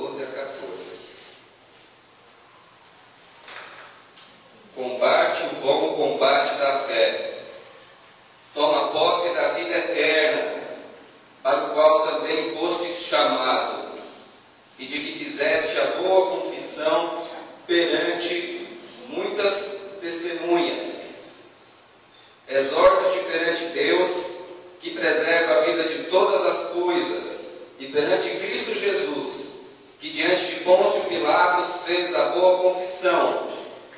12 a 14. Combate o bom combate da fé. Toma posse da vida eterna, para o qual também foste chamado, e de que fizeste a boa confissão perante muitas testemunhas. Exorto-te perante Deus, que preserva a vida de todas as coisas, e perante Cristo Jesus, que diante de Pôncio Pilatos fez a boa confissão,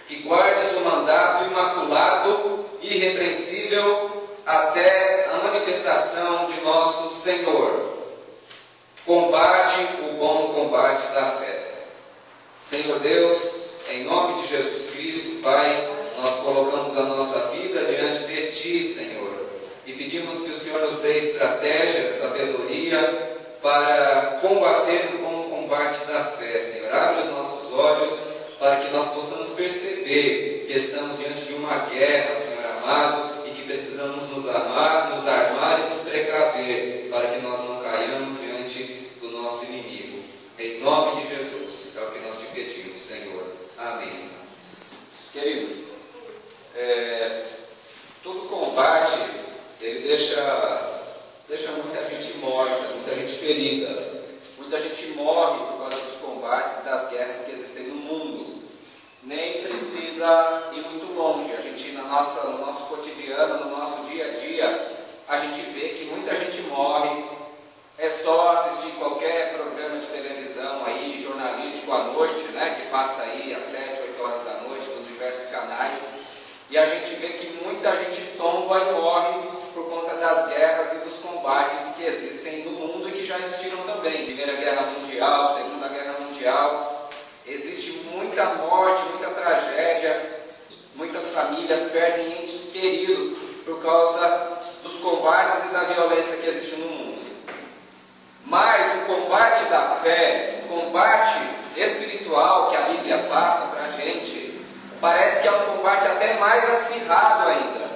que guardes o mandato imaculado e irrepreensível até a manifestação de nosso Senhor. Combate o bom combate da fé. Senhor Deus, em nome de Jesus Cristo, Pai, nós colocamos a nossa vida diante de Ti, Senhor, e pedimos que o Senhor nos dê estratégia, sabedoria para combater o bom combate da fé, Senhor. Abre os nossos olhos para que nós possamos perceber que estamos diante de uma guerra, Senhor amado, e que precisamos nos armar e nos precaver para que nós não caiamos diante do nosso inimigo. Em nome de Jesus, é o que nós te pedimos, Senhor. Amém. Queridos, todo combate, ele deixa muita gente morta, muita gente ferida. Muita gente morre por causa dos combates e das guerras que existem no mundo. Nem precisa ir muito longe. A gente, no nosso cotidiano, no nosso dia a dia, a gente vê que muita gente morre. É só assistir qualquer programa de televisão aí, jornalístico à noite, né, que passa aí às 7, 8 horas da noite, nos diversos canais. E a gente vê que muita gente tomba e morre por conta das guerras e dos combates que existem no mundo e que já existiram também. Primeira Guerra Mundial, Segunda Guerra Mundial. Existe muita morte, muita tragédia. Muitas famílias perdem entes queridos por causa dos combates e da violência que existe no mundo. Mas o combate da fé, o combate espiritual que a Bíblia passa para a gente, parece que é um combate até mais acirrado ainda.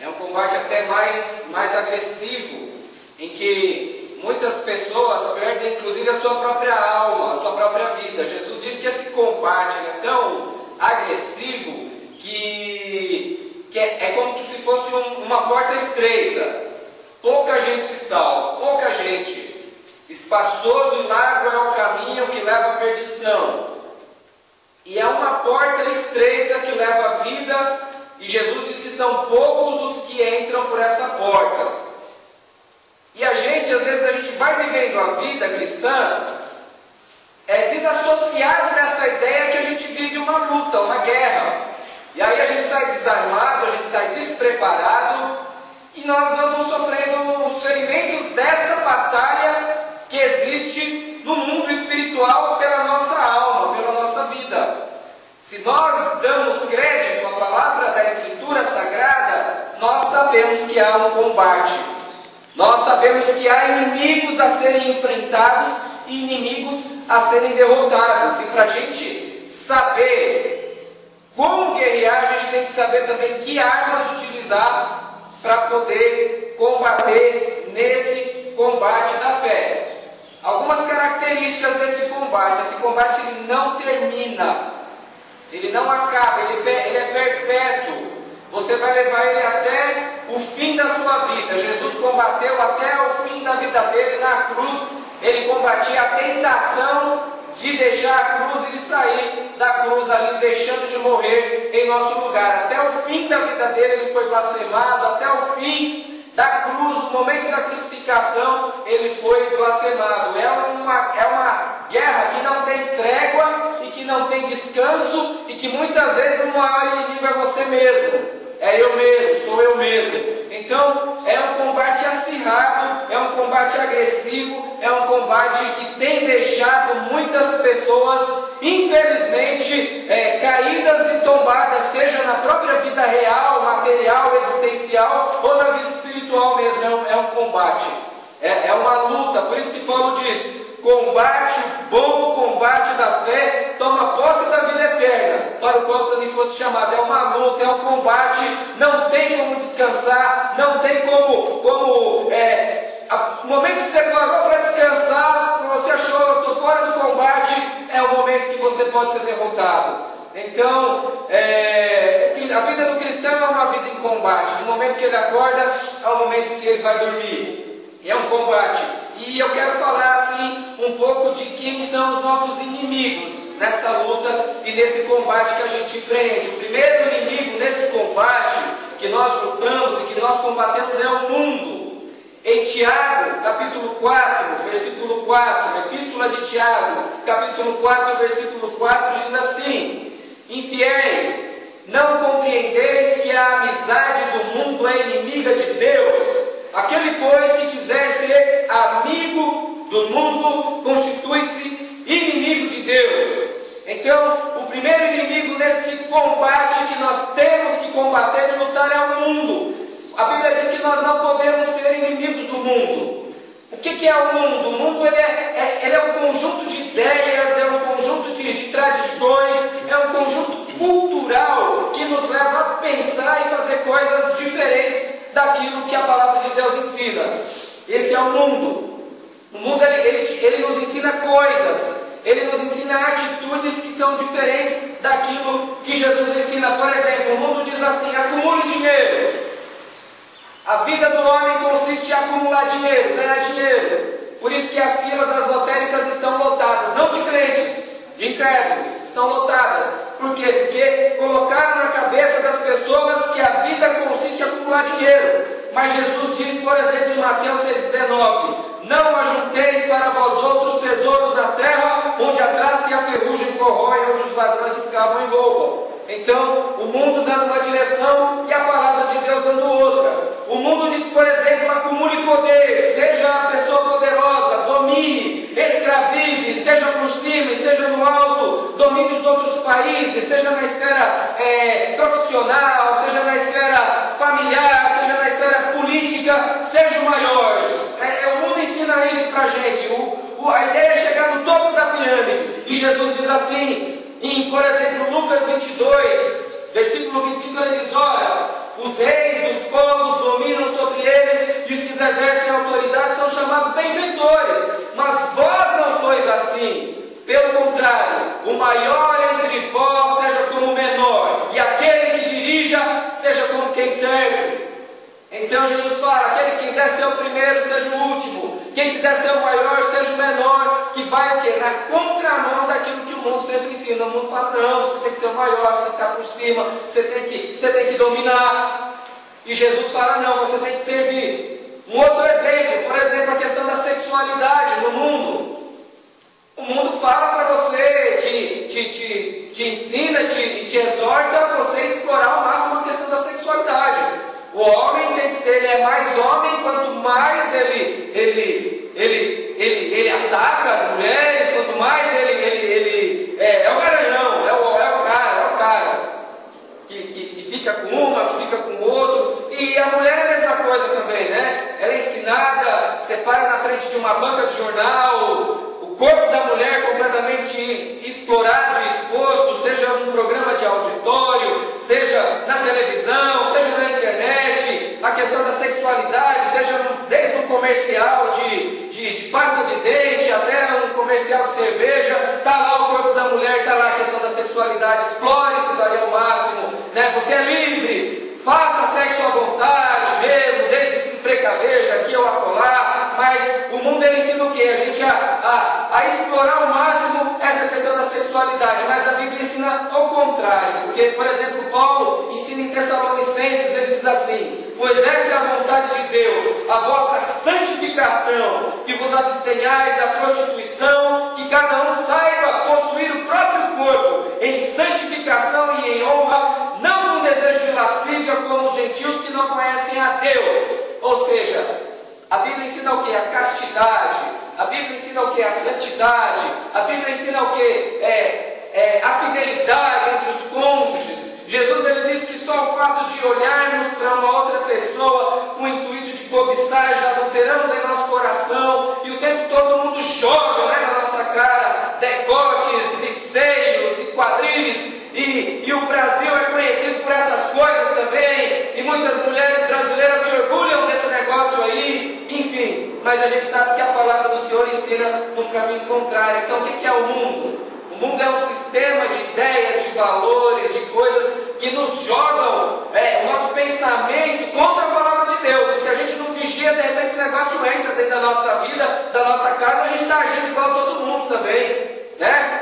É um combate até mais agressivo, em que muitas pessoas perdem inclusive a sua própria alma, a sua própria vida. Jesus diz que esse combate é tão agressivo que é como que se fosse uma porta estreita. Pouca gente se salva, pouca gente. Espaçoso e largo é o caminho que leva à perdição. E é uma porta estreita que leva à vida, e Jesus diz que são poucos os que entram por essa porta. E às vezes a gente vai vivendo a vida cristã desassociado dessa ideia que a gente vive uma luta, uma guerra. E aí a gente sai desarmado, a gente sai despreparado, e nós vamos sofrendo os ferimentos dessa batalha que existe no mundo espiritual pela nossa alma, pela nossa vida. Se nós damos crédito à palavra da Escritura Sagrada, nós sabemos que há um combate. Nós sabemos que há inimigos a serem enfrentados e inimigos a serem derrotados. E para a gente saber como guerrear, a gente tem que saber também que armas utilizar para poder combater nesse combate da fé. Algumas características desse combate. Esse combate ele não termina, ele não acaba, ele é perpétuo. Você vai levar ele até o fim da sua vida. Jesus combateu até o fim da vida dele na cruz. Ele combatia a tentação de deixar a cruz e de sair da cruz ali, deixando de morrer em nosso lugar. Até o fim da vida dele ele foi blasfemado, até o fim da cruz, no momento da crucificação, ele foi blasfemado. É uma guerra que não tem trégua e que não tem descanso, e que muitas vezes o maior inimigo é você mesmo. É eu mesmo, sou eu mesmo. Então, é um combate acirrado, é um combate agressivo, é um combate que tem deixado muitas pessoas, infelizmente, caídas e tombadas, seja na própria vida real, material, existencial, ou na vida espiritual mesmo. É um combate, é uma luta. Por isso que Paulo diz: combate o bom combate da fé, toma posse da vida eterna, para o qual também fosse chamado. É uma luta, é um combate, não tem como descansar, não tem como o momento que você parou para descansar, você achou, estou fora do combate, pode ser derrotado. Então, a vida do cristão é uma vida em combate. No momento que ele acorda, ao momento que ele vai dormir. É um combate. E eu quero falar assim um pouco de quem são os nossos inimigos nessa luta e nesse combate que a gente empreende. O primeiro inimigo nesse combate que nós lutamos e que nós combatemos é o mundo. Em Tiago, capítulo 4, versículo 4, Epístola de Tiago, capítulo 4, versículo 4, diz assim: infiéis, não compreendeis que a amizade do mundo é inimiga de Deus? Aquele, pois, que quiser ser amigo do mundo, constitui-se inimigo de Deus. Então, o primeiro inimigo nesse combate que nós temos que combater e lutar é o mundo. A Bíblia diz que nós não podemos ser inimigos do mundo. O que é o mundo? O mundo ele é um conjunto de ideias, é um conjunto de tradições, é um conjunto cultural que nos leva a pensar e fazer coisas diferentes daquilo que a palavra de Deus ensina. Esse é o mundo. O mundo ele nos ensina coisas, ele nos ensina atitudes que são diferentes daquilo que Jesus ensina. Por exemplo, o mundo diz assim: acumule dinheiro. A vida do homem consiste em acumular dinheiro, ganhar dinheiro. Por isso que as filas das lotéricas estão lotadas, não de crentes, de incrédulos, estão lotadas. Por quê? Porque colocaram na cabeça das pessoas que a vida consiste em acumular dinheiro. Mas Jesus diz, por exemplo, em Mateus 6,19: não ajunteis para vós outros tesouros na terra, onde a traça e a ferrugem corroem, onde os ladrões escavam e roubam. Então, o mundo dando uma direção e a palavra de Deus dando outra. O mundo diz, por exemplo, acumule poder, seja a pessoa poderosa, domine, escravize, esteja por cima, esteja no alto, domine os outros países, seja na esfera profissional, seja na esfera familiar, seja na esfera política, seja o maior. O mundo ensina isso para a gente. A ideia é chegar no topo da pirâmide. E Jesus diz assim, por exemplo, Lucas 22, versículo 25, ele diz: ora, os reis dos povos dominam sobre eles, e os que exercem autoridade são chamados benfeitores. Mas vós não sois assim. Pelo contrário, o maior entre vós seja como o menor, e aquele que dirija seja como quem serve. Então Jesus fala: aquele que quiser ser o primeiro, seja o último. Quem quiser ser o maior, seja o menor. Que vai o quê? Na contramão daquilo que o mundo sempre ensina. O mundo fala: não, você tem que ser o maior, você tem que estar por cima, você tem que dominar. E Jesus fala: não, você tem que servir. Um outro exemplo, por exemplo, a questão da sexualidade no mundo. O mundo fala para você, te ensina, te exorta a você explorar ao máximo a questão da sexualidade. O homem tem que ser, ele é mais homem, quanto mais ele ataca as mulheres, quanto mais ele é o garanhão, é o cara que fica com uma, que fica com o outro. E a mulher é a mesma coisa também, né? Ela é ensinada, você para na frente de uma banca de jornal, o corpo da mulher completamente explorado e exposto, seja num programa de auditório, seja na televisão, seja na internet, a questão da sexualidade, seja desde um comercial de pasta de dente até um comercial de cerveja, está lá o corpo da mulher, está lá a questão da sexualidade, explore isso daí ao máximo, né? Você é livre, faça sexo à vontade mesmo, desde se precaveja aqui ou acolá, mas o mundo ele ensina o quê? A gente a explorar ao máximo essa questão da sexualidade, mas a Bíblia ensina ao contrário, porque, por exemplo, Paulo ensina em Tessalonicenses, ele diz assim: pois essa é a vontade de Deus, a vossa santificação, que vos abstenhais da prostituição, que cada um saiba possuir o próprio corpo em santificação e em honra, não com desejo de lascívia como os gentios que não conhecem a Deus. Ou seja, a Bíblia ensina o que? A castidade. A Bíblia ensina o que? A santidade. A Bíblia ensina o que? A fidelidade entre os cônjuges. Jesus ele diz que só o fato de olharmos para uma outra pessoa com o intuito de cobiçar, já adulteramos em nosso coração, e o tempo todo mundo joga, né, na nossa cara decotes e seios e quadris, e o Brasil é conhecido por essas coisas também, e muitas mulheres brasileiras se orgulham desse negócio aí, enfim, mas a gente sabe que a palavra do Senhor ensina no caminho contrário. Então o que é o mundo? O O mundo é um sistema de ideias, de valores, de coisas que nos jogam o nosso pensamento contra a palavra de Deus. E se a gente não vigia, de repente esse negócio entra dentro da nossa vida, da nossa casa, a gente está agindo igual a todo mundo também, né?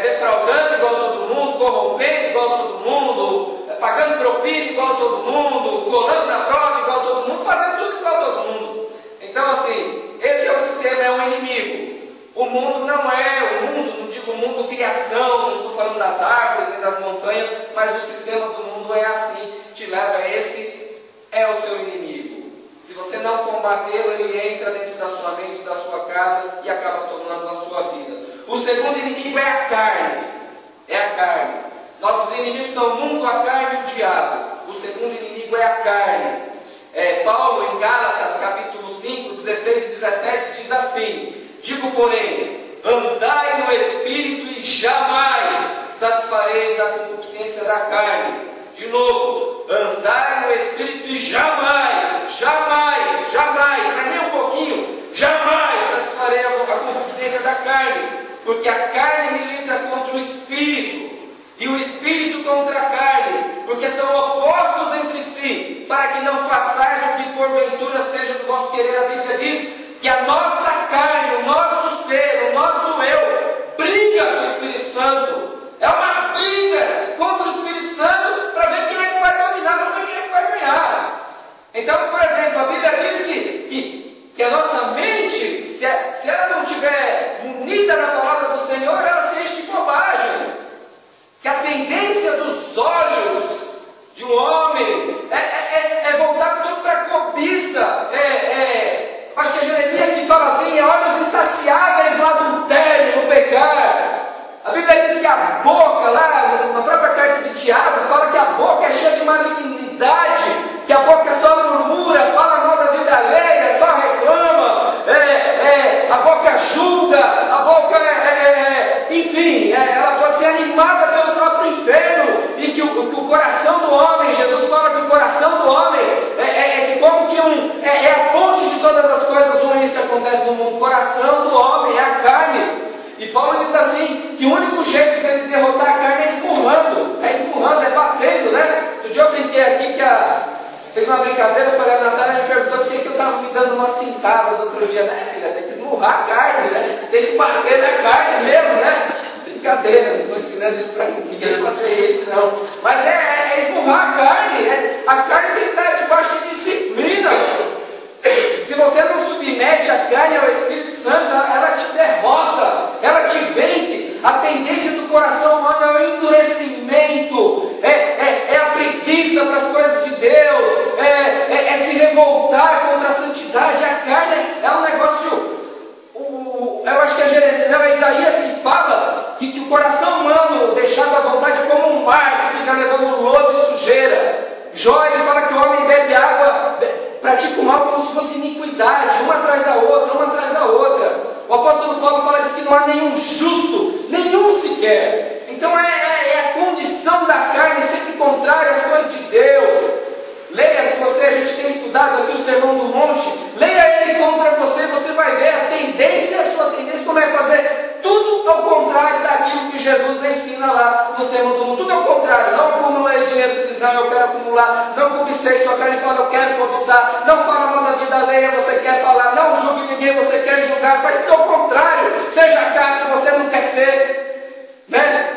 Defraudando igual a todo mundo, corrompendo igual a todo mundo, pagando propina igual a todo mundo, colando na prova igual a todo mundo, fazendo tudo igual a todo mundo. Então assim, esse é o sistema, é um inimigo. O mundo não é o mundo, não digo o mundo criação, não estou falando das árvores nem das montanhas, mas o sistema do mundo é assim, te leva a esse, é o seu inimigo. Se você não combatê-lo, ele entra dentro da sua mente, da sua casa e acaba tomando a sua vida. O segundo inimigo é a carne. É a carne. Nossos inimigos são o mundo, a carne e o diabo. O segundo inimigo é a carne. Paulo, em Gálatas, capítulo 5, 16 e 17, diz assim: digo, porém, andai no Espírito e jamais satisfareis a concupiscência da carne. De novo, andai no Espírito e jamais, não é nem um pouquinho, jamais satisfarei a concupiscência da carne. Porque a carne milita contra o Espírito, e o Espírito contra a carne, porque são opostos entre si, para que não façais o que porventura seja do vosso querer. A Bíblia diz que a nossa carne, o nosso ser, o nosso eu, briga com o Espírito Santo. É uma briga contra o Espírito Santo para ver quem é que vai dominar, para ver quem é que vai ganhar. Então, por exemplo, a Bíblia diz que a nossa mente, se ela não estiver unida na palavra do Senhor, ela se enche de bobagem. Que a tendência dos olhos de um homem é voltar tudo para a cobiça. Acho que a Jeremias se fala assim: olhos insaciáveis no adultério, no pecar. A Bíblia diz que a boca, lá na própria carta de Tiago, fala que a boca é cheia de malignidade, que a boca só murmura, fala mal da vida alheia, só reclama, a boca julga, a boca enfim, ela pode ser animada pelo próprio inferno, e que o coração do homem, Jesus fala que o coração do homem é a fonte de todas as coisas ruins que acontecem no mundo. O coração do homem é a carne. E Paulo diz assim, que o único jeito de derrotar a carne é esmurrando, é batendo, né? No dia eu brinquei aqui fez uma brincadeira, eu falei, a Natália me perguntou por que eu estava me dando umas cintadas outro dia, né, filha? Tem que esmurrar a carne, né? Tem que bater na carne mesmo, né? Brincadeira, não estou ensinando isso para ninguém fazer isso, não. Mas é esmurrar a carne, a carne tem que estar debaixo de disciplina. Se você não submete a carne ao Espírito Santo, ela te derrota, ela te vence. A tendência do coração humano é o endurecimento, é a preguiça para as coisas de Deus, é se revoltar contra a santidade. A carne é um negócio, eu acho que é Isaías que fala que o coração humano, deixado à vontade, é como um mar que fica levando lodo e sujeira. Jó, ele fala que o homem bebe água, pratica o mal como se fosse iniquidade, uma atrás da outra. O apóstolo Paulo fala diz que não há nenhum justo, nenhum sequer. Então é a condição da carne sempre contrária às coisas de Deus. Leia, se a gente tem estudado aqui o Sermão do Monte, leia ele contra você, você vai ver a sua tendência como é fazer tudo ao contrário daquilo que Jesus ensina lá no Sermão do Monte. Tudo ao contrário, não acumula dinheiro, você diz, não, eu quero acumular, não cobicei, sua carne fala, eu quero cobiçar, não fala mal da vida alheia, você quer falar, não julgue ninguém, você quer julgar, mas tudo ao contrário, seja casto, você não quer ser, né?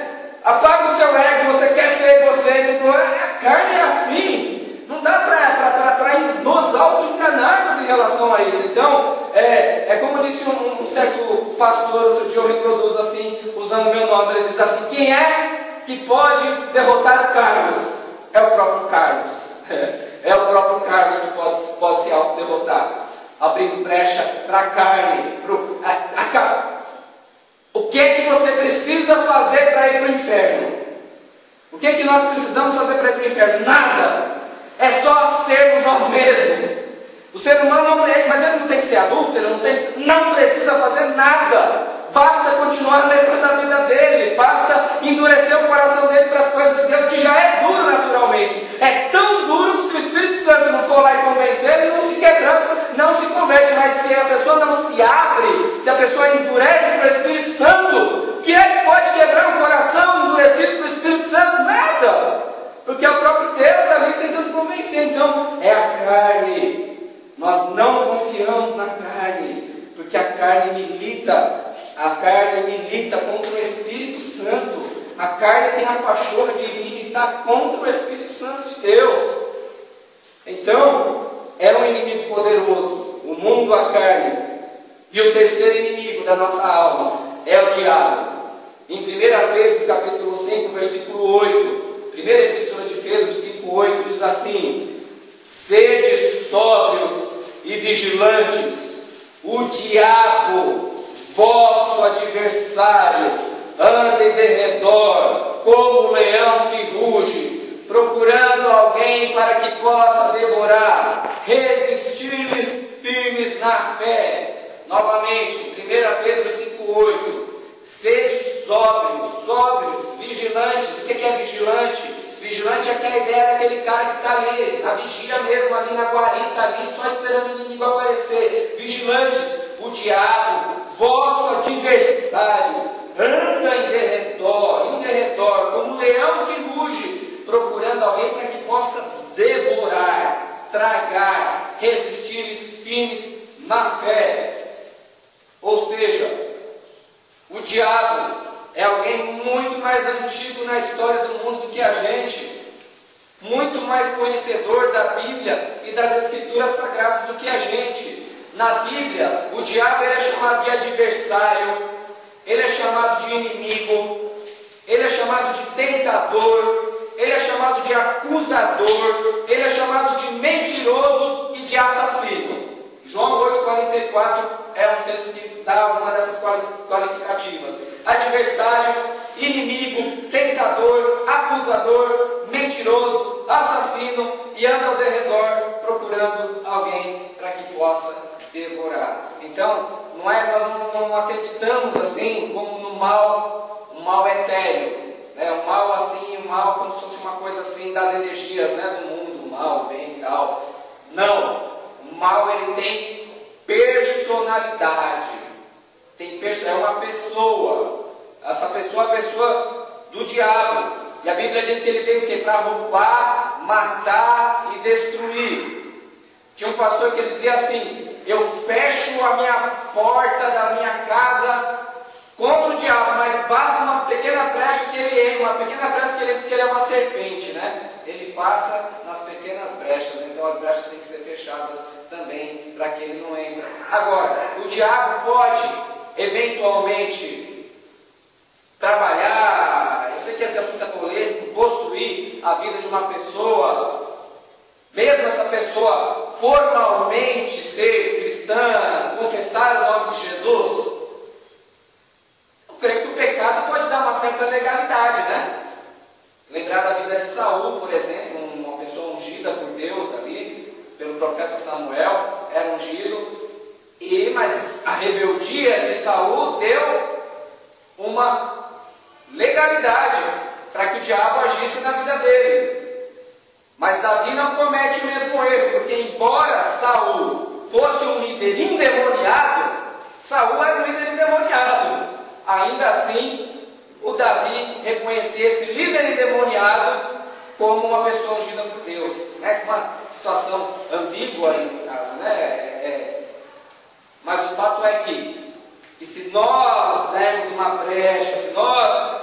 Apaga o seu ego, você quer ser você, a carne é assim. Não dá para nos auto-enganarmos em relação a isso. Então, é como disse um certo pastor, outro dia eu reproduzo assim, usando o meu nome, ele diz assim: quem é que pode derrotar o Carlos? É o próprio Carlos. É o próprio Carlos que pode se auto-derrotar, abrindo brecha para a carne. O que é que você precisa fazer para ir para o inferno? O que é que nós precisamos fazer para ir para o inferno? Nada. É só sermos nós mesmos. O ser humano mas ele não tem que ser adúltero, não precisa fazer nada. Basta continuar levando a vida dele, basta endurecer o coração dele para as coisas de Deus, que já é duro naturalmente. É tão duro que se o Espírito Santo não for lá e convencer, ele não se quebranta, não se converte. Mas se a pessoa não se abre, se a pessoa endurece para o Espírito Santo, que é que pode quebrar milita contra o Espírito Santo. A carne tem a pachorra de militar contra o Espírito Santo de Deus. Então, é um inimigo poderoso, o mundo, a carne. E o terceiro inimigo da nossa alma é o diabo. Em 1 Pedro, capítulo 5, versículo 8, primeira epístola de Pedro, 5:8, diz assim: sede sóbrios e vigilantes, o diabo, vosso adversário, anda em derredor, como um leão que ruge, procurando alguém para que possa devorar. Resistir-lhes firmes na fé. Novamente, 1 Pedro 5:8, sede sóbrios, vigilantes. O que é vigilante? Vigilante é aquela ideia daquele cara que está ali, na vigia mesmo, ali na guarita, ali, só esperando o inimigo aparecer. Vigilantes, o diabo, vosso adversário, anda em derredor, como um leão que ruge, procurando alguém para que possa devorar, tragar, resistir firmes na fé. Ou seja, o diabo é alguém muito mais antigo na história do mundo do que a gente, muito mais conhecedor da Bíblia e das Escrituras Sagradas do que a gente. Na Bíblia, o diabo ele é chamado de adversário, ele é chamado de inimigo, ele é chamado de tentador, ele é chamado de acusador, ele é chamado de mentiroso e de assassino. João 8,44 é um texto que dá uma dessas qualificativas. Adversário, inimigo, tentador, acusador, mentiroso, assassino, e anda ao derredor procurando alguém para que possa devorar. Então, nós não acreditamos assim como no mal, um mal etéreo, né? Um mal assim, um mal como se fosse uma coisa assim das energias, né? Do mundo, mal, bem e tal. Não, o mal ele tem personalidade. É uma pessoa. Essa pessoa é a pessoa do diabo. E a Bíblia diz que ele veio o quê? Para roubar, matar e destruir. Tinha um pastor que ele dizia assim: eu fecho a minha porta da minha casa contra o diabo, mas basta uma pequena brecha que ele entra, uma pequena brecha que ele é uma serpente, né? Ele passa nas pequenas brechas, então as brechas têm que ser fechadas também para que ele não entre. Agora, o diabo pode eventualmente trabalhar, eu sei que esse assunto é polêmico, possuir a vida de uma pessoa, mesmo essa pessoa formalmente ser cristã, confessar o nome de Jesus. Eu creio que o pecado pode dar uma certa legalidade, né? Lembrar da vida de Saul, por exemplo, uma pessoa ungida por Deus ali, pelo profeta Samuel, era ungido, mas a rebeldia de Saul deu uma legalidade para que o diabo agisse na vida dele. Mas Davi não comete o mesmo erro, porque embora Saul fosse um líder endemoniado, Saul era um líder endemoniado. Ainda assim, o Davi reconhecia esse líder endemoniado como uma pessoa ungida por Deus. Né? Uma situação ambígua aí no caso, né? Mas o fato é que se nós dermos uma brecha, se nós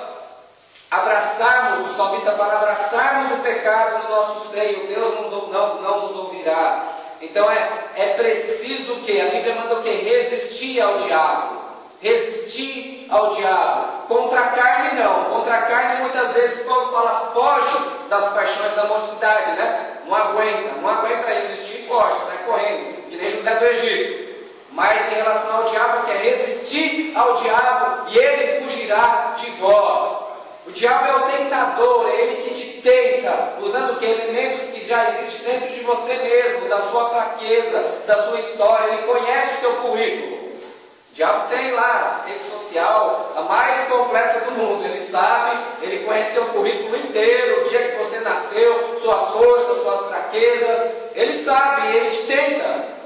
abraçarmos, o salmista fala, abraçarmos o pecado no nosso seio, Deus não nos ouvirá. Então é preciso que a Bíblia manda o que? Resistir ao diabo. Resistir ao diabo. Contra a carne não. Contra a carne muitas vezes quando fala foge das paixões da mocidade, né? Não aguenta resistir, foge, sai correndo, que nem José do Egito. Mas em relação ao diabo, que é resistir ao diabo e ele fugirá de vós. O diabo é o tentador, é ele que te tenta, usando que elementos que já existem dentro de você mesmo, da sua fraqueza, da sua história. Ele conhece o seu currículo. O diabo tem lá a rede social, a mais completa do mundo. Ele sabe, ele conhece seu currículo inteiro, o dia que você nasceu, suas forças, suas fraquezas. Ele sabe, ele te tenta.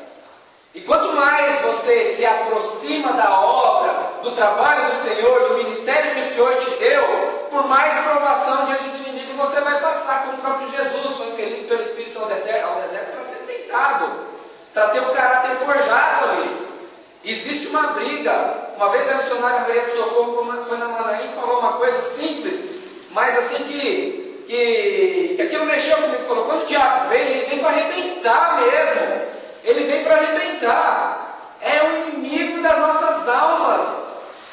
E quanto mais você se aproxima da obra, do trabalho do Senhor, do ministério que o Senhor te deu, por mais provação diante do inimigo você vai passar, como o próprio Jesus foi impelido pelo Espírito ao deserto para ser tentado, para ter um caráter forjado ali. Existe uma briga Uma vez a missionária Maria do Socorro foi na Manaim e falou uma coisa simples, mas assim que aquilo mexeu comigo. Falou, quando o diabo vem, ele vem para arrebentar mesmo. Ele vem para arrebentar. É o inimigo das nossas almas.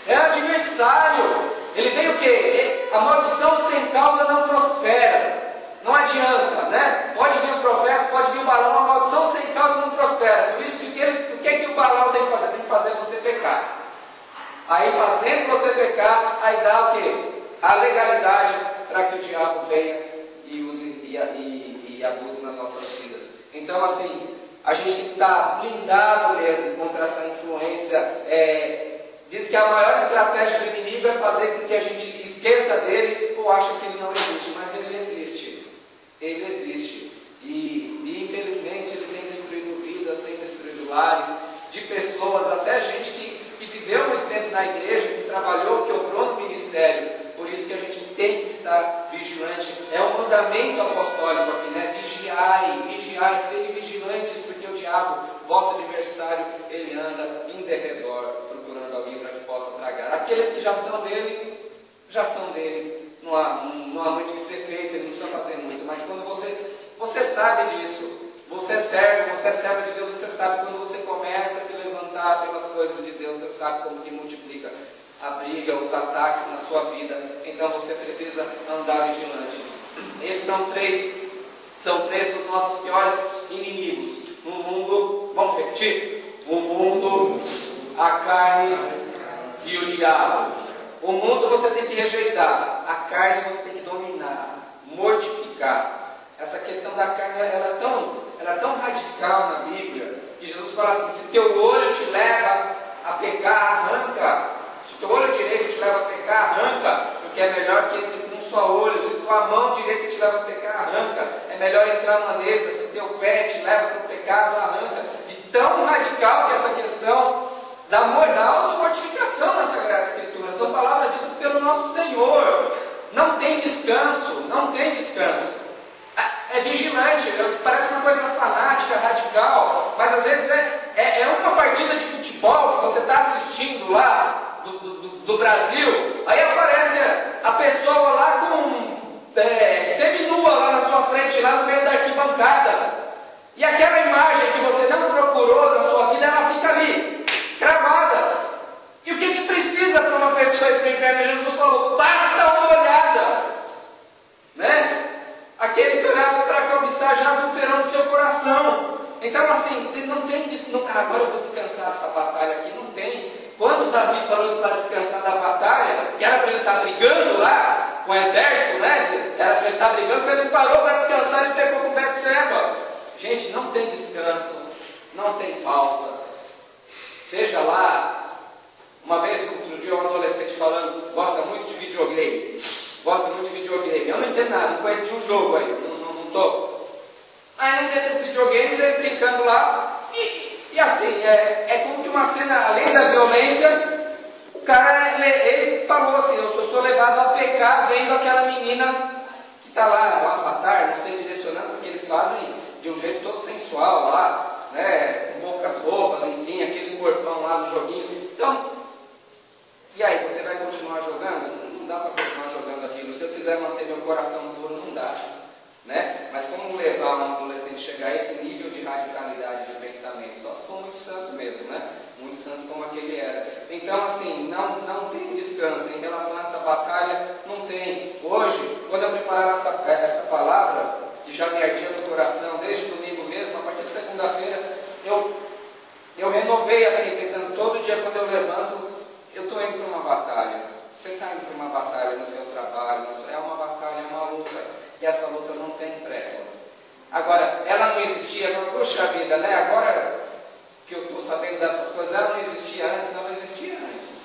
É adversário. Ele vem o quê? A maldição sem causa não prospera. Não adianta, né? Pode vir o profeta, pode vir o balão, a maldição sem causa não prospera. Por isso, o que o balão tem que fazer? Tem que fazer você pecar. Aí, fazendo você pecar, aí dá o quê? A legalidade para que o diabo venha e use e abuse nas nossas vidas. Então, assim, a gente tem que estar blindado mesmo contra essa influência. Diz que a maior estratégia do inimigo é fazer com que a gente esqueça dele ou ache que ele não existe, mas ele existe. Ele existe. E infelizmente ele tem destruído vidas, tem destruído lares de pessoas, até gente que viveu muito tempo na igreja, que trabalhou, que operou no ministério. Por isso que a gente tem que estar vigilante. É um mandamento apostólico aqui, né? Vigiai, sede vigilantes, porque o diabo, vosso adversário, ele anda em derredor, procurando alguém para que possa tragar. Aqueles que já são dele. Não há muito o que ser feito, ele não precisa fazer muito. Mas quando você sabe disso, você é servo de Deus, você sabe quando você começa a se levantar pelas coisas de Deus, você sabe como que multiplica a briga, os ataques na sua vida. Então você precisa andar vigilante. Esses são três dos nossos piores inimigos. No mundo, vamos repetir? O mundo, a carne e o diabo. O mundo você tem que rejeitar, a carne você tem que dominar, mortificar. Essa questão da carne ela é tão radical na Bíblia, que Jesus fala assim, se teu olho te leva a pecar, arranca. Se teu olho direito te leva a pecar, arranca, porque é melhor que entre com um só olho. Se tua mão direita te leva a pecar, arranca. É melhor entrar numa maneta. Se teu pé te leva para o pecado, arranca. De tão radical que essa questão da auto-mortificação na Sagrada Escritura. São palavras ditas pelo nosso Senhor. Não tem descanso, não tem descanso. É vigilante, parece uma coisa fanática, radical, mas às vezes é uma partida de futebol que você está assistindo lá do Brasil, aí aparece a pessoa lá seminua lá na sua frente, lá no meio da arquibancada, e aquela imagem que você não procurou na sua vida, ela fica ali, cravada. E o que precisa para uma pessoa ir para o inferno? Jesus falou, basta uma olhada, né? Aquele que olhava para cobiçar já adulterando o seu coração. Então assim, não tem agora eu vou descansar essa batalha aqui, não tem. Quando Davi falou para descansar da batalha, que era para ele estar brigando lá com o exército, né? Era para ele estar brigando, quando ele parou para descansar, ele pegou com Betseba. Gente, não tem descanso, não tem pausa. Seja lá, uma vez, outro dia, um adolescente falando, gosta muito de videogame. Eu não entendo nada, não conheço nenhum jogo aí, não estou. Aí nesses videogames, ele brincando lá, e assim, é como que uma cena, além da violência, o cara, ele falou assim, eu sou levado a pecar vendo aquela menina que está lá, o avatar, não sei, direcionando, porque eles fazem de um jeito todo sensual lá, né, com poucas roupas, enfim, aquele corpão lá no joguinho. Então, e aí, você vai continuar jogando? Não dá para continuar jogando aquilo. Se eu quiser manter meu coração puro, não dá. Né? Mas como levar um adolescente a chegar a esse nível de radicalidade de pensamento? Só se for muito santo mesmo, né? Muito santo como aquele era. Então, assim, não tem descanso. Em relação a essa batalha, não tem. Hoje, quando eu preparava essa palavra, que já me ardia no coração, desde domingo mesmo, a partir de segunda-feira, eu renovei assim, pensando, todo dia quando eu levanto, eu estou indo para uma batalha. Você está indo para uma batalha no seu trabalho, é uma batalha, é uma luta. E essa luta não tem trégua. Agora, ela não existia, poxa vida, né? Agora que eu estou sabendo dessas coisas, ela não existia antes, não existia antes.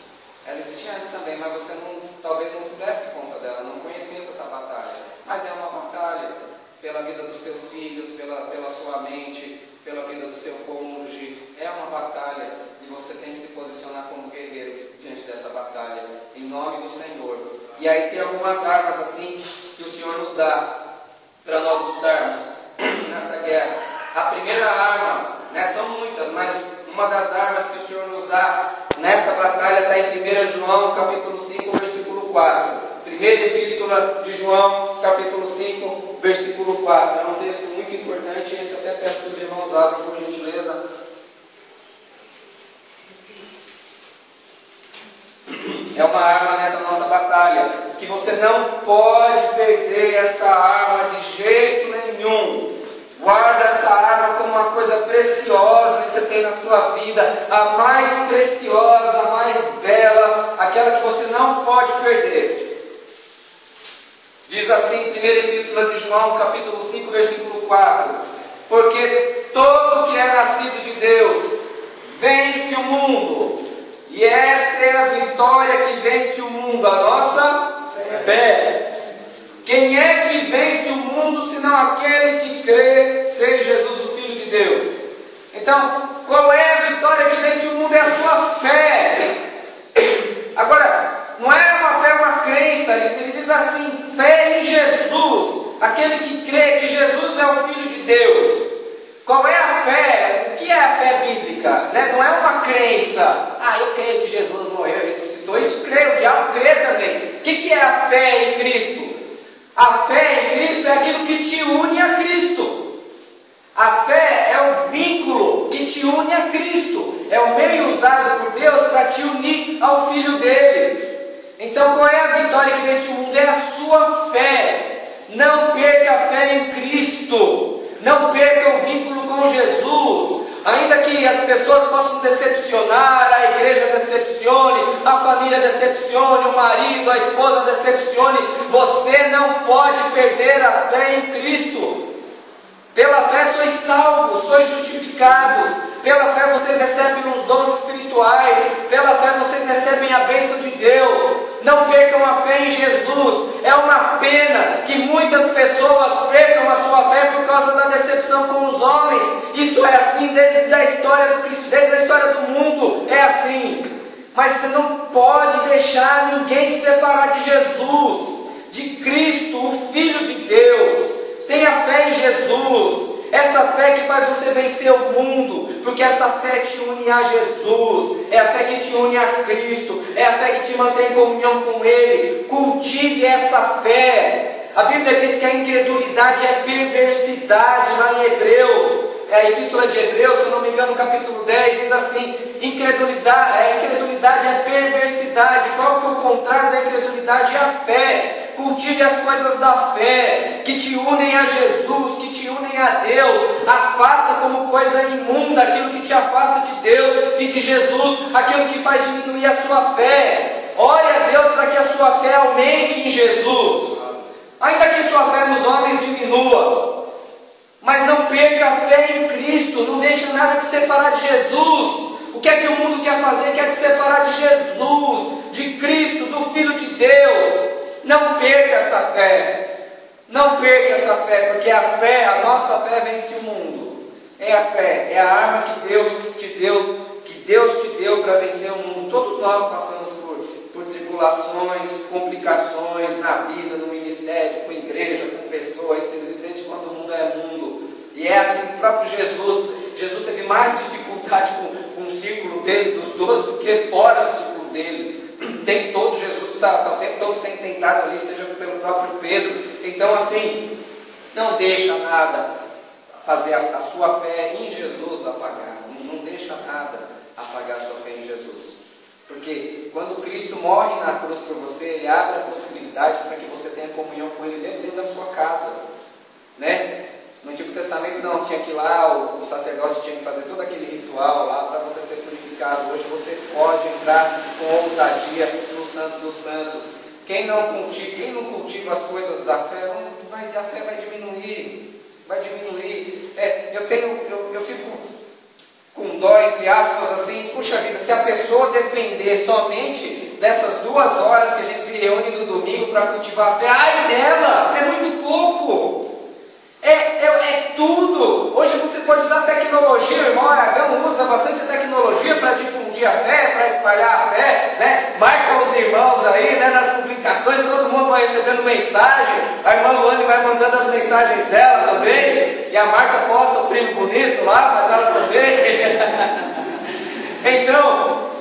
Ela existia antes também, mas você talvez não se desse conta dela, não conhecesse essa batalha. Mas é uma batalha pela vida dos seus filhos, pela sua mente, pela vida do seu cônjuge. É uma batalha e você tem que se posicionar como guerreiro diante dessa batalha, em nome do Senhor. E aí tem algumas armas assim que o Senhor nos dá para nós lutarmos nessa guerra. A primeira arma, né, são muitas, mas uma das armas que o Senhor nos dá nessa batalha está em 1 João, capítulo 5, versículo 4. Primeira epístola de João, capítulo 5, versículo 4. É um texto muito importante, esse até peço que os irmãos abram, por gentileza. É uma arma nessa nossa batalha, que você não pode perder essa arma de jeito nenhum. Guarda essa arma como uma coisa preciosa que você tem na sua vida, a mais preciosa, a mais bela, aquela que você não pode perder. Diz assim, primeira epístola de João, capítulo 5, versículo 4. Porque todo que é nascido de Deus vence o mundo. E esta é a vitória que vence o mundo, a nossa fé. Quem é que vence o mundo, senão aquele que crê ser Jesus, o Filho de Deus? Então, qual é a vitória que vence o mundo? É a sua fé. Agora, não é uma fé, uma crença. Ele diz assim, fé em Jesus. Aquele que crê que Jesus é o Filho de Deus. Qual é a fé? O que é a fé bíblica? Não é uma crença. Eu creio que Jesus morreu e ressuscitou. Isso crê, o diabo crê também. O que é a fé em Cristo? A fé em Cristo é aquilo que te une a Cristo. A fé é o vínculo que te une a Cristo. É o meio usado por Deus para te unir ao Filho dele. Então qual é a vitória que vence o mundo? É a sua fé. Não perca a fé em Cristo. Não perca o vínculo com Jesus. Ainda que as pessoas possam decepcionar, a igreja decepcione, a família decepcione, o marido, a esposa decepcione, você não pode perder a fé em Cristo. Pela fé sois salvos, sois justificados. Pela fé vocês recebem os dons espirituais. Pela fé vocês recebem a bênção de Deus. Não percam a fé em Jesus. É uma pena que muitas pessoas percam a sua fé por causa da decepção com os homens. Isso é assim desde a história do Cristo, desde a história do mundo. É assim. Mas você não pode deixar ninguém separar de Jesus, de Cristo, o Filho de Deus. Tenha fé em Jesus. Essa fé que faz você vencer o mundo, porque essa fé te une a Jesus, é a fé que te une a Cristo, é a fé que te mantém em comunhão com Ele. Cultive essa fé. A Bíblia diz que a incredulidade é perversidade, lá em Hebreus, é a epístola de Hebreus, se eu não me engano, no capítulo 10, diz assim, incredulidade é perversidade. Qual que é o contrário da incredulidade? É a fé. Cultive as coisas da fé, que te unem a Jesus, que te unem a Deus. Afasta como coisa imunda aquilo que te afasta de Deus e de Jesus, aquilo que faz diminuir a sua fé. Ore a Deus para que a sua fé aumente em Jesus, ainda que sua fé nos homens diminua. Mas não perca a fé em Cristo, não deixe nada te separar de Jesus. O que é que o mundo quer fazer? Quer te separar de Jesus, de Cristo, do Filho de Deus. Não perca essa fé. Não perca essa fé, porque a fé, a nossa fé vence o mundo. É a fé, é a arma que Deus te deu para vencer o mundo. Todos nós passamos por tribulações, complicações na vida, no ministério, com igreja, com pessoas. Isso existe desde quando o mundo é mundo. E é assim, o próprio Jesus teve mais dificuldade com o círculo dele, dos 12, do que fora do círculo dele. O tempo todo Jesus está o tempo todo sendo tentado ali, seja pelo próprio Pedro. Então assim, não deixa nada fazer a sua fé em Jesus apagar. Não deixa nada apagar a sua fé em Jesus. Porque quando Cristo morre na cruz por você, Ele abre a possibilidade para que você tenha comunhão com Ele dentro da sua casa, né? No Antigo Testamento não, tinha que ir lá, o sacerdote tinha que fazer todo aquele ritual lá para você ser purificado. Hoje você pode entrar com ousadia no Santo dos Santos. Quem não cultiva as coisas da fé, a fé vai diminuir. Vai diminuir. Eu fico com dó, entre aspas, assim, puxa vida, se a pessoa depender somente dessas 2 horas que a gente se reúne no domingo para cultivar a fé, ai dela, é muito pouco. É tudo. Hoje você pode usar tecnologia, o irmão Aragão usa bastante tecnologia para difundir a fé, para espalhar a fé, né? Marca os irmãos aí, né? Nas publicações, todo mundo vai recebendo mensagem. A irmã Luane vai mandando as mensagens dela também, e a marca posta o primo bonito lá, mas ela também. Então,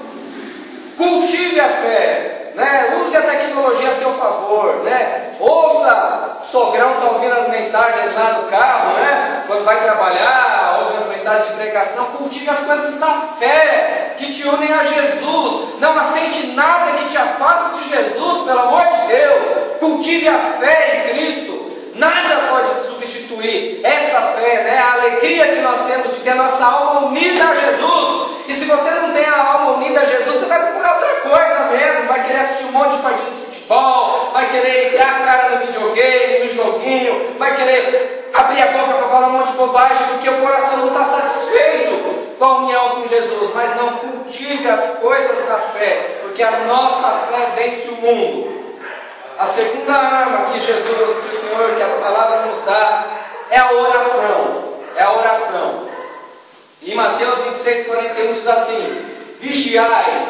Cultive a fé, né? Use a tecnologia a seu favor, né? Ouça, o sogrão está ouvindo as mensagens lá no carro, né? Quando vai trabalhar, ouve as mensagens de pregação. Cultive as coisas da fé que te unem a Jesus. Não aceite nada que te afaste de Jesus, pelo amor de Deus. Cultive a fé em Cristo. Nada pode substituir essa fé, né? A alegria que nós temos de ter a nossa alma unida a Jesus. E se você não tem a alma unida a Jesus, você vai procurar outra coisa mesmo. Vai querer assistir um monte de partida de futebol, vai querer enfiar a cara no videogame, no joguinho, vai querer abrir a boca para falar um monte de bobagem, porque o coração não está satisfeito com a união com Jesus. Mas não cultive as coisas da fé, porque a nossa fé vence o mundo. A segunda arma que Jesus, que o Senhor, que a palavra nos dá, é a oração. É a oração. Em Mateus 26:41 diz assim: vigiai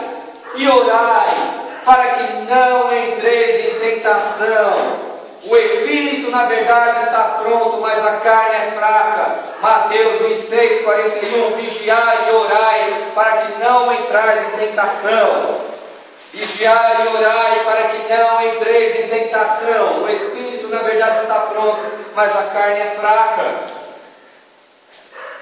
e orai, para que não entreis em tentação. O espírito, na verdade, está pronto, mas a carne é fraca. Mateus 26:41, vigiai e orai, para que não entrais em tentação. Vigiai e orai para que não entreis em tentação. O espírito, na verdade, está pronto, mas a carne é fraca.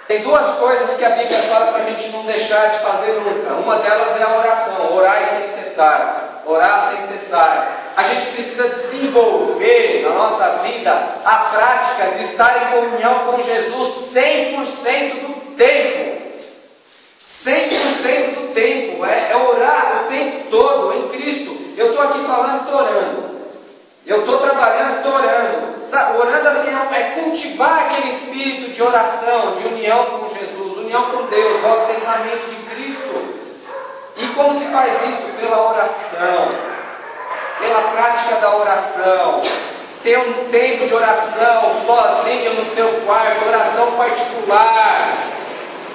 Tem duas coisas que a Bíblia fala para a gente não deixar de fazer nunca. Uma delas é a oração. Orar sem cessar. Orar sem cessar. A gente precisa desenvolver na nossa vida a prática de estar em comunhão com Jesus 100% do tempo. 100% do tempo, é orar o tempo todo em Cristo. Eu estou aqui falando e estou orando. Eu estou trabalhando e estou orando. Sabe, orando assim é cultivar aquele espírito de oração, de união com Jesus, união com Deus, voz pensamento de Cristo. E como se faz isso? Pela oração, pela prática da oração. Ter um tempo de oração sozinho no seu quarto, oração particular.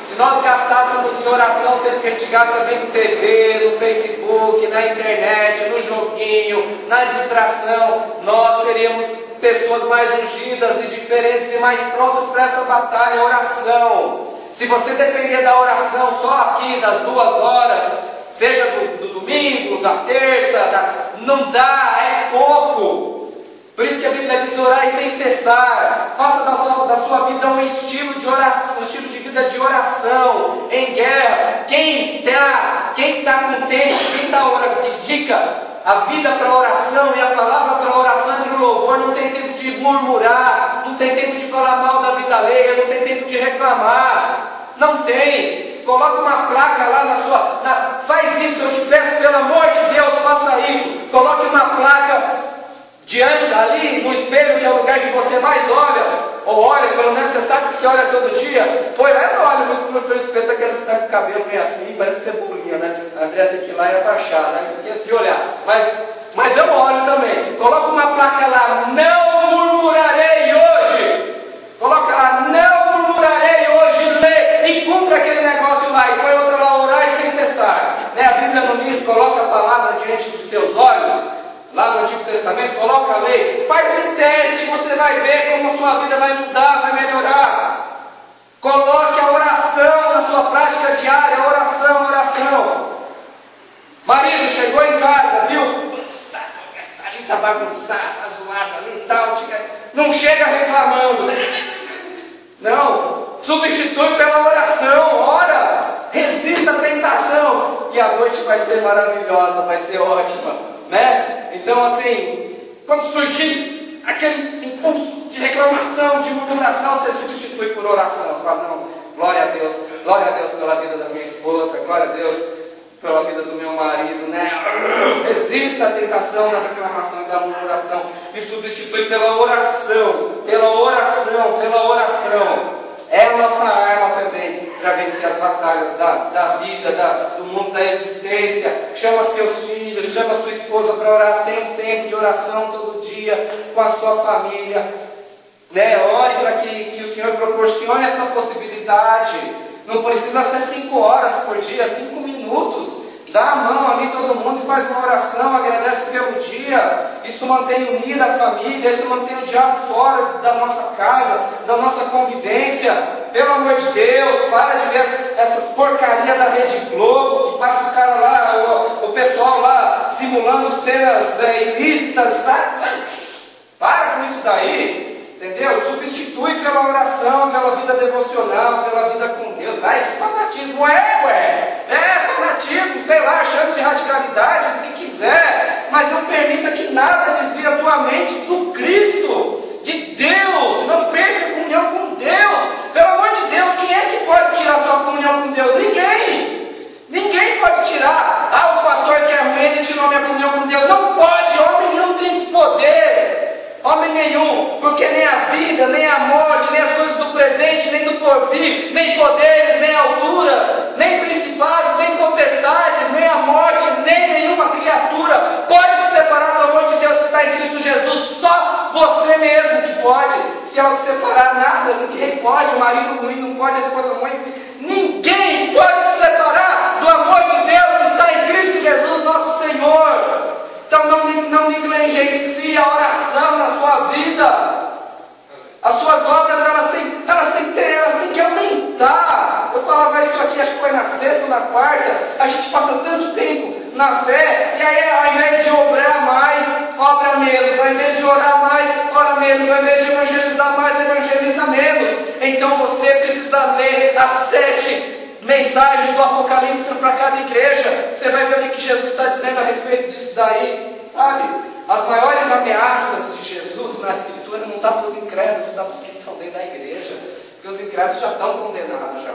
Se nós gastássemos em oração o tempo que a gente gasta vendo TV, no Facebook, na internet, no joguinho, na distração, nós seríamos pessoas mais ungidas e diferentes e mais prontas para essa batalha, oração. Se você depender da oração só aqui, das 2 horas, seja do domingo, da terça, não dá, é pouco. Por isso que a Bíblia diz: orai sem cessar. Faça da sua vida um estilo de oração, um estilo de vida de oração, em guerra. Quem está com tempo, quem dedica a vida para a oração e a palavra para a oração e para o louvor, não tem tempo de murmurar, não tem tempo de falar mal da vida alheia, não tem tempo de reclamar. Não tem. Coloca uma placa lá na sua... faz isso, eu te peço, pelo amor de Deus, faça isso. Coloque uma placa diante ali, no espelho, que é o lugar que você mais olha, ou olha, pelo menos você sabe que você olha todo dia. Pô, eu não olho muito pelo espelho, porque você sabe que o cabelo vem assim, parece cebolinha, né? A André tem que ir lá e abaixar, né? Esqueço de olhar. Mas eu olho também. Coloca uma placa lá: não murmurarei hoje. Coloca lá: não murmurarei hoje. Lê e cumpra aquele negócio lá. E põe outra lá: orar sem cessar. Né? A Bíblia não diz: coloca a palavra diante dos teus olhos. Lá no Antigo Testamento, coloca a lei, faz um teste, você vai ver como a sua vida vai mudar, vai melhorar. Coloque a oração na sua prática diária, oração, oração. Marido chegou em casa, viu? Ali está bagunçado, está zoado ali e tal. Não chega reclamando. Não, substitui pela oração, ora, resista à tentação. E a noite vai ser maravilhosa, vai ser ótima. Né? Então, assim, quando surgir aquele impulso de reclamação, de murmuração, você substitui por oração. Você fala: não, glória a Deus pela vida da minha esposa, glória a Deus pela vida do meu marido, né? Resista à tentação da reclamação e da murmuração e substitui pela oração, pela oração, pela oração. É a nossa arma também para vencer as batalhas da vida, do mundo da existência. Chama seus filhos, chama sua esposa para orar. Tem um tempo de oração todo dia com a sua família. Né? Ore para que o Senhor proporcione essa possibilidade. Não precisa ser 5 horas por dia, 5 minutos. Dá a mão ali todo mundo e faz uma oração, agradece pelo dia. dia. Isso mantém unida a família, isso mantém o diabo fora da nossa casa, da nossa convivência. Pelo amor de Deus, para de ver essas porcarias da Rede Globo, que passa o cara lá, o pessoal lá simulando cenas ilícitas, sabe? Para com isso daí, entendeu? Substitui pela oração, pela vida devocional, pela vida com Deus. Ai, que fanatismo é fanatismo, sei lá, chame de radicalidade, o que quiser, mas não permita que nada desvie a tua mente do Cristo, de Deus. Não perca a comunhão com Deus. Pelo amor de Deus, quem é que pode tirar sua comunhão com Deus? Ninguém pode tirar. Ah, o pastor que é ruim, ele tirou minha comunhão com Deus. Não pode, homem não tem esse poder. Homem nenhum, porque nem a vida, nem a morte, nem as coisas do presente, nem do porvir, nem poderes, nem altura, nem principados, nem potestades, nem a morte, nem nenhuma criatura pode te separar do amor de Deus que está em Cristo Jesus. Só você mesmo que pode. Se algo separar, nada, ninguém pode. O marido ruim não pode, a esposa ruim, ninguém pode te separar do amor de Deus que está em Cristo Jesus, nosso Senhor. Então não negligencie a oração na sua vida. As suas obras elas têm que aumentar. Eu falava isso aqui, acho que foi na sexta ou na quarta. A gente passa tanto tempo na fé, e aí ao invés de obrar mais, obra menos. Ao invés de orar mais, ora menos. Ao invés de evangelizar mais, evangeliza menos. Então você precisa ler as 7 mensagens do Apocalipse para cada igreja. Você vai ver o que Jesus está dizendo a respeito disso daí, sabe? As maiores ameaças de Jesus na Escritura não estão para os incrédulos, estão para os que estão dentro da igreja, porque os incrédulos já estão condenados já.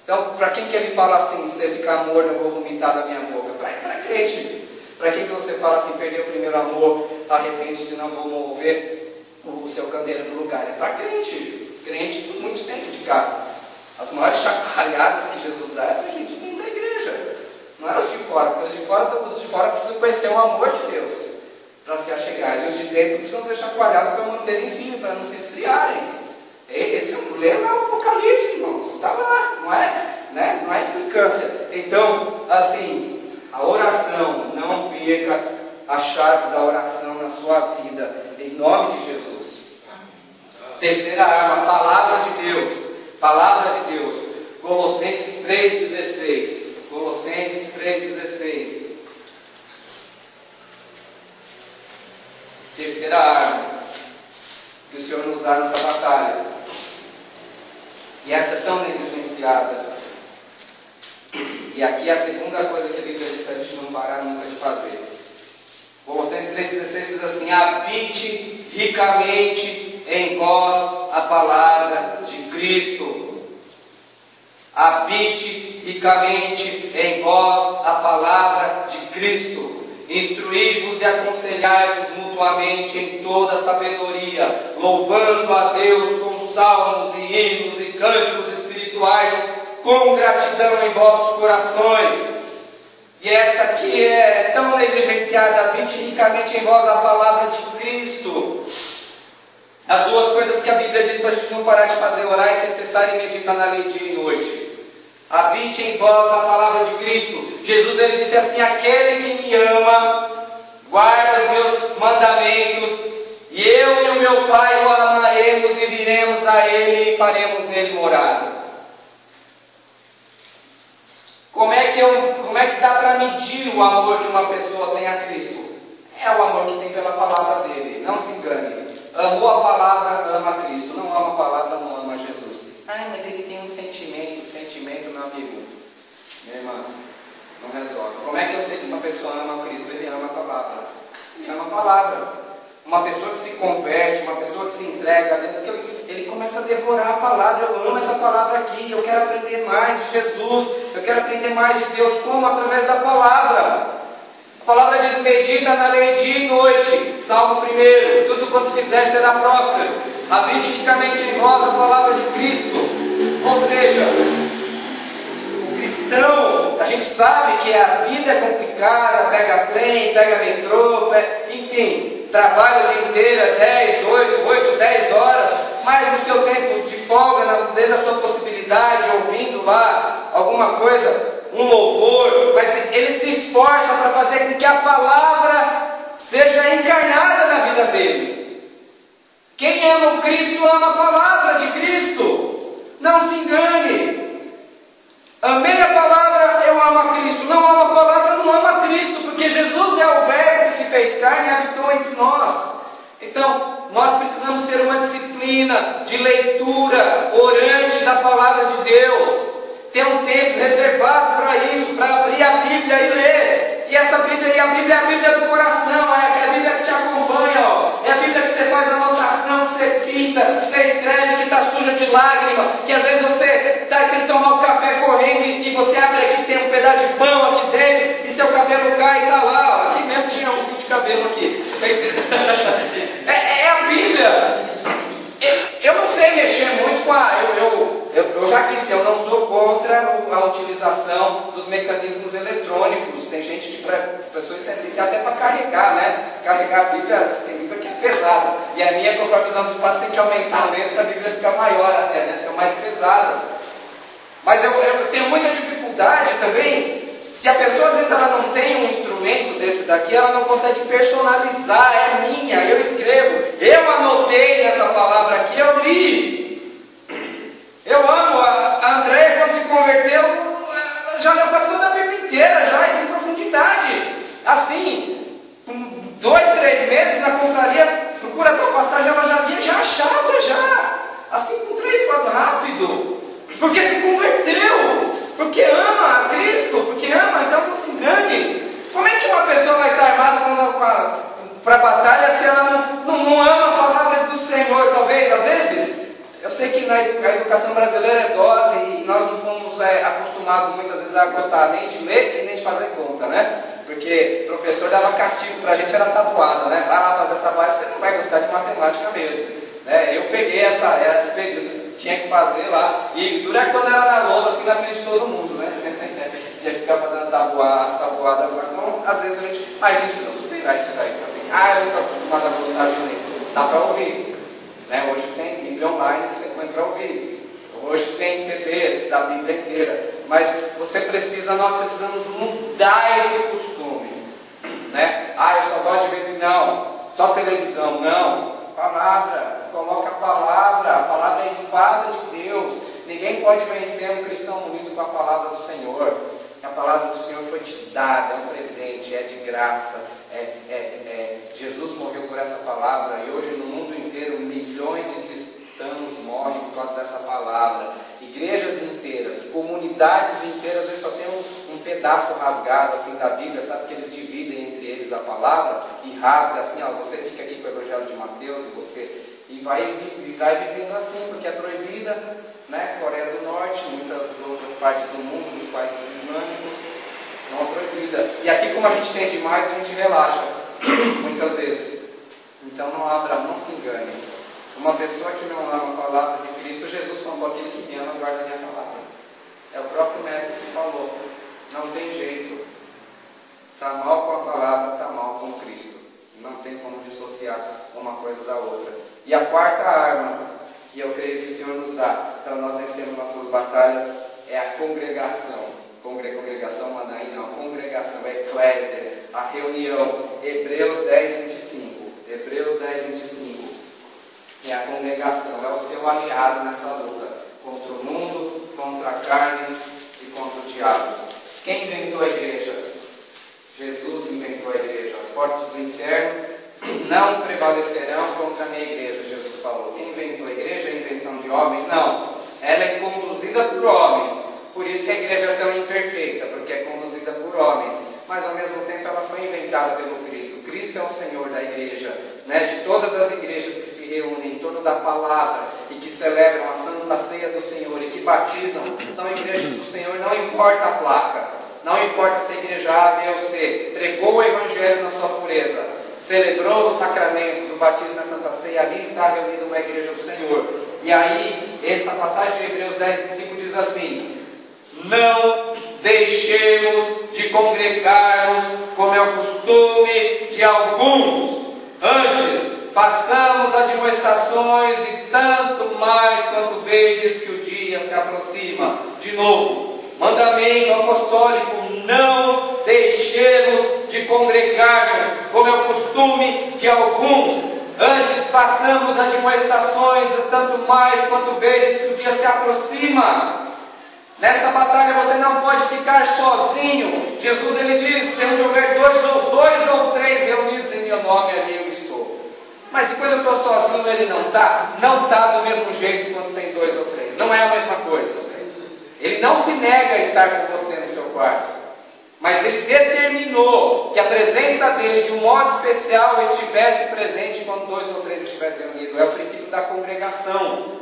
Então, para quem que ele fala assim, se você ficar morno, eu vou vomitar da minha boca? Para crente. Para quem que você fala assim, perder o primeiro amor, arrepende, senão vou mover o seu candeeiro do lugar? É para crente. Crente por muito tempo de casa. As maiores chacoalhadas que Jesus dá é para a gente dentro da igreja. Não é os de fora, porque os de fora precisam conhecer o amor de Deus para se achegar. E os de dentro precisam ser chacoalhados para manterem firme, para não se esfriarem. Esse é o problema, é o Apocalipse, irmãos. Está lá, não é? Né? Não é implicância. Então, assim, a oração, não perca a chave da oração na sua vida, em nome de Jesus. Terceira arma, palavra de Deus. Palavra de Deus. Colossenses 3,16. Colossenses 3,16. Terceira arma que o Senhor nos dá nessa batalha. E essa é tão negligenciada. E aqui é a segunda coisa que a Bíblia diz, a gente não parar nunca de fazer. Colossenses 3,16 diz assim: habite ricamente em vós a palavra de Cristo. Habite ricamente em vós a palavra de Cristo. Instruí-vos e aconselhai-vos mutuamente em toda sabedoria, louvando a Deus com salmos e hinos e cânticos espirituais, com gratidão em vossos corações. E essa aqui é tão negligenciada: habite ricamente em vós a palavra de Cristo. As duas coisas que a Bíblia diz para a gente não parar de fazer: orar e sem cessar e meditar na lei dia e noite. Habite em vós a palavra de Cristo. Jesus ele disse assim: aquele que me ama guarda os meus mandamentos, e eu e o meu Pai o amaremos e viremos a Ele e faremos nele morada. Como é que dá para medir o amor que uma pessoa tem a Cristo? É o amor que tem pela palavra dele. Não se engane. Amou a palavra, ama a Cristo. Não ama a palavra, não ama Jesus. Ai, mas ele tem um sentimento, meu amigo, minha irmã, não resolve. Como é que eu sei que uma pessoa ama a Cristo? Ele ama a palavra. Ele ama a palavra. Uma pessoa que se converte, uma pessoa que se entrega a Deus, ele começa a decorar a palavra. Eu amo essa palavra aqui, eu quero aprender mais de Jesus, eu quero aprender mais de Deus. Como? Através da palavra. A palavra diz: medita na lei dia e noite. Salmo 1: tudo quanto fizer será próspero. Habite ricamente em vós a palavra de Cristo. Ou seja, o cristão, a gente sabe que a vida é complicada, pega trem, pega metrô, enfim, trabalha o dia inteiro, 8, 10 horas, mas no seu tempo de folga, dentro da sua possibilidade, ouvindo lá alguma coisa, um louvor, mas ele se esforça para fazer com que a palavra seja Ele. Quem ama o Cristo ama a palavra de Cristo. Não se engane. Amei a palavra, eu amo a Cristo. Não amo a palavra, não amo a Cristo. Porque Jesus é o Verbo que se fez carne e habitou entre nós. Então, nós precisamos ter uma disciplina de leitura orante da palavra de Deus. Ter um tempo reservado para isso, para abrir a Bíblia e ler. E essa Bíblia, a Bíblia é a Bíblia do coração, é a Bíblia que te acompanha, ó. É a Bíblia que você faz anotação, que você pinta, que você escreve, que está suja de lágrima, que às vezes você tem que tomar o café correndo e você abre aqui, tem um pedaço de pão aqui dentro, e seu cabelo cai e está lá, ó. Aqui mesmo tinha um fio de cabelo aqui. É a Bíblia. Eu não sei mexer muito com a... Eu já disse, eu não sou contra a utilização dos mecanismos eletrônicos. Tem gente que, para pessoas sensíveis, até para carregar, né? Carregar a Bíblia, às vezes tem Bíblia que é pesada. E a minha, conforme os anos passam, tem que aumentar a letra para a Bíblia ficar maior até, né? Ficar mais pesada. Mas eu tenho muita dificuldade também. Se a pessoa, às vezes, ela não tem um instrumento desse daqui, ela não consegue personalizar, é minha, eu escrevo. Eu anotei essa palavra aqui, eu li. Eu amo, a Andréia, quando se converteu, já leu quase toda a Bíblia inteira, já, em profundidade. Assim, com 2, 3 meses na confraria, procura tal passagem, ela já via, já achava, já. Assim, com 3, 4, rápido. Porque se converteu. Porque ama a Cristo, porque ama, então não se engane. Como é que uma pessoa vai estar armada para a batalha se ela não ama a palavra do Senhor, talvez, às vezes? Eu sei que a educação brasileira é dose e nós não fomos acostumados muitas vezes a gostar nem de ler e nem de fazer conta, né? Porque o professor dava castigo para a gente, era tabuada, né? Vai lá fazer trabalho, você não vai gostar de matemática mesmo. Né? Eu peguei esse período, tinha que fazer lá, e dura quando era na lousa, assim, na frente de todo mundo, né? Tinha que ficar fazendo as tabuadas lá. Então, às vezes a gente precisa superar isso daí também. Eu não estou acostumado a gostar de ler. Dá para ouvir. Né? Hoje tem Bíblia online que você põe para ouvir. Hoje tem CDs da Bíblia inteira. Mas nós precisamos mudar esse costume. Né? Eu só gosto de ver, não. Só televisão, não. Palavra, coloca a palavra é a espada de Deus. Ninguém pode vencer um cristão unido com a palavra do Senhor. A palavra do Senhor foi te dada, é um presente, é de graça. Jesus morreu por essa palavra e hoje no mundo inteiro milhões de cristãos morrem por causa dessa palavra. Igrejas inteiras, comunidades inteiras, eles só tem um pedaço rasgado assim da Bíblia, sabe que eles dividem entre eles a palavra e rasga assim, você fica aqui com o Evangelho de Mateus e vai vivendo assim, porque é proibida, né? Coreia do Norte, muitas outras partes do mundo, os países islâmicos, não é proibida. E aqui, como a gente tem demais, a gente relaxa, muitas vezes. Então não se engane. Uma pessoa que não ama a palavra de Cristo, Jesus falou, aquele que me ama guarda a minha palavra. É o próprio mestre que falou. Não tem jeito. Está mal com a palavra, está mal com Cristo. Não tem como dissociar uma coisa da outra. E a quarta arma que eu creio que o Senhor nos dá para nós vencermos nossas batalhas é a congregação. Congregação, Manaim, não. Congregação, eclésia, a reunião. Hebreus 10, 25. Hebreus 10, 25. É a congregação, é o seu aliado nessa luta contra o mundo, contra a carne e contra o diabo. Quem inventou a igreja? Jesus inventou a igreja. As portas do inferno não prevalecerão contra a minha igreja, Jesus falou. Quem inventou a igreja? É a invenção de homens? Não. Ela é conduzida por homens. Por isso que a igreja é tão imperfeita, porque é conduzida por homens. Mas ao mesmo tempo ela foi inventada pelo Cristo. Cristo é o Senhor da igreja, né? De todas as igrejas que se reúnem em torno da palavra e que celebram a Santa Ceia do Senhor e que batizam, são igrejas do Senhor, não importa a placa, não importa se a igreja A, B ou C, pregou o Evangelho na sua pureza, celebrou os sacramentos do batismo na Santa Ceia, ali está reunida uma igreja do Senhor. E aí, essa passagem de Hebreus 10, 5 diz assim: não deixemos de congregarmos como é o costume de alguns, antes façamos admoestações e tanto mais quanto vedes que o dia se aproxima. De novo, mandamento apostólico: não deixemos de congregarmos como é o costume de alguns, Antes façamos admoestações, tanto mais quanto vedes que o dia se aproxima. Nessa batalha você não pode ficar sozinho. Jesus ele diz: se onde houver dois ou três reunidos em meu nome, ali eu estou. Mas quando eu estou sozinho, ele não está? Não está do mesmo jeito quando tem 2 ou 3. Não é a mesma coisa. Ele não se nega a estar com você no seu quarto. Mas ele determinou que a presença dele, de um modo especial, estivesse presente quando 2 ou 3 estivessem unidos. É o princípio da congregação,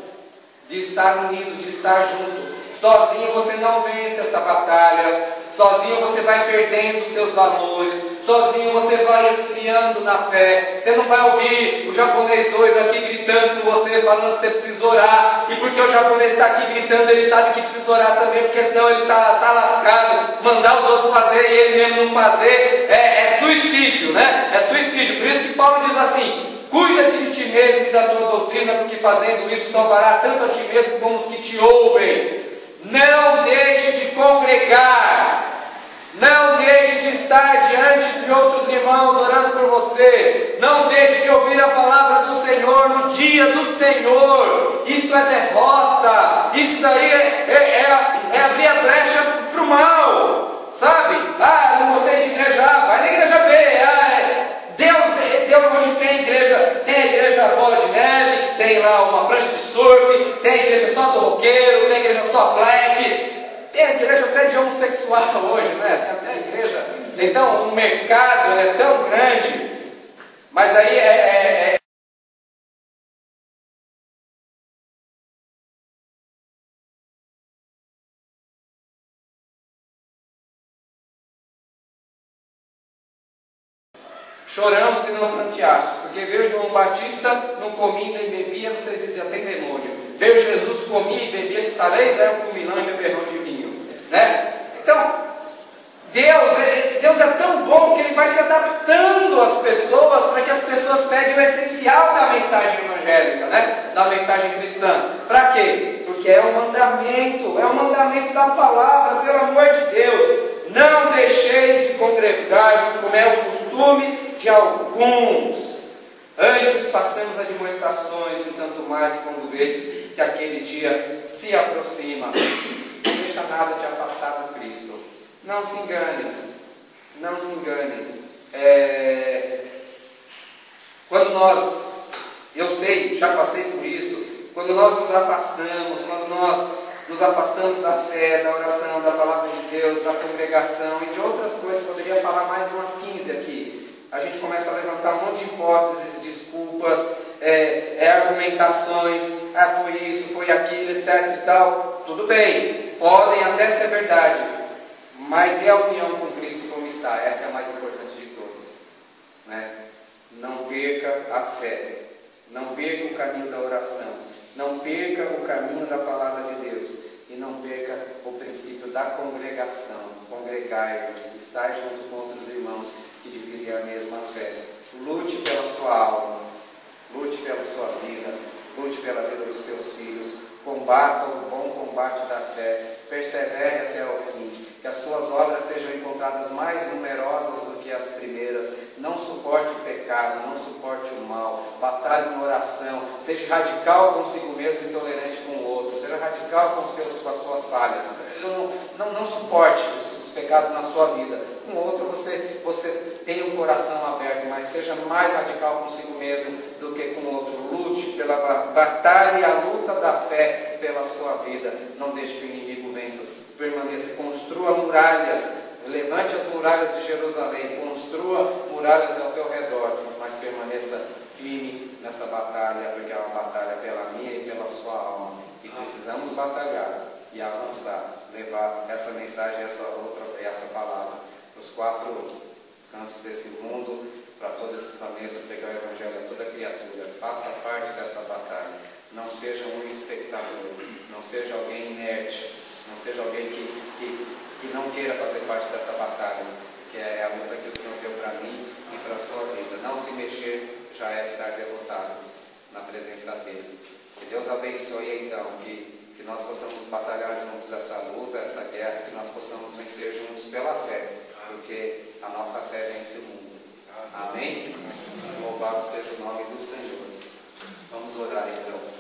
de estar unido, de estar junto. Sozinho você não vence essa batalha. Sozinho você vai perdendo os seus valores. Sozinho você vai esfriando na fé. Você não vai ouvir o japonês doido aqui gritando com você, falando que você precisa orar. E porque o japonês está aqui gritando, ele sabe que precisa orar também, porque senão ele está lascado. Mandar os outros fazer e ele mesmo não fazer é suicídio, né? É suicídio. Por isso que Paulo diz assim: cuida-te de ti mesmo e da tua doutrina, porque fazendo isso salvará tanto a ti mesmo como os que te ouvem. Não deixe de congregar. Não deixe de estar diante de outros irmãos orando por você. Não deixe de ouvir a palavra do Senhor no dia do Senhor. Isso é derrota. Isso daí é abrir a brecha para o mal. Sabe? Não gostei de igreja. Vai na igreja B. Deus hoje tem a igreja Bola de Neve, que tem lá uma prancha de surf, tem a igreja só do roqueiro, tem a igreja só black. Tem a igreja até de homossexual hoje, né? Tem até a igreja. Então, o mercado é tão grande. Mas aí choramos e não pranteastes, porque veio João Batista, não comia nem bebia, vocês diziam, tem demônio. Veio Jesus, comia e bebia, se sareis, era um cumilão e beberrão de vinho. Né? Então, Deus é tão bom que Ele vai se adaptando às pessoas, para que as pessoas peguem o essencial da mensagem evangélica, né? Da mensagem cristã. Para quê? Porque é um mandamento da palavra, pelo amor de Deus. Não deixeis de congregar-vos, como é o costume de alguns. Antes façamos admoestações, e tanto mais quando vedes que aquele dia se aproxima. Não deixa nada te afastar do Cristo. Não se engane. Não se engane. Eu sei, já passei por isso, quando nós nos afastamos, nos afastamos da fé, da oração, da palavra de Deus, da congregação e de outras coisas, poderia falar mais umas 15 aqui. A gente começa a levantar um monte de hipóteses, desculpas, argumentações, foi isso, foi aquilo, etc e tal. Tudo bem, podem até ser verdade, mas e a união com Cristo como está? Essa é a mais importante de todas. Né? Não perca a fé, não perca o caminho da oração. Não perca o caminho da palavra de Deus e não perca o princípio da congregação. Congregai-vos, estar junto com outros irmãos que dividem a mesma fé. Lute pela sua alma, lute pela sua vida, lute pela vida dos seus filhos. Combata o bom combate da fé, persevere até o fim. Que as suas obras sejam encontradas mais numerosas do que as primeiras. Não suporte o pecado, não suporte o mal. Batalhe na oração. Seja radical consigo mesmo e tolerante com o outro. Seja radical com as suas falhas. Não suporte os pecados na sua vida. Com o outro você tem um coração aberto, mas seja mais radical consigo mesmo do que com o outro. Lute pela batalha e a luta da fé pela sua vida. Não deixe que o inimigo vença. Permaneça, construa muralhas, levante as muralhas de Jerusalém, construa muralhas ao teu redor, mas permaneça firme nessa batalha, porque é uma batalha pela minha e pela sua alma, e precisamos batalhar e avançar, levar essa mensagem, essa palavra para os 4 cantos desse mundo, para toda essa família, para pegar o Evangelho a toda criatura. Faça parte dessa batalha, não seja um espectador, não seja alguém inerte, não seja alguém que não queira fazer parte dessa batalha, que é a luta que o Senhor deu para mim e para a sua vida. Não se mexer já é estar derrotado na presença dele. Que Deus abençoe então, que nós possamos batalhar juntos essa luta, essa guerra, que nós possamos vencer juntos pela fé, porque a nossa fé vence o mundo. Amém? Louvado seja o nome do Senhor. Vamos orar então.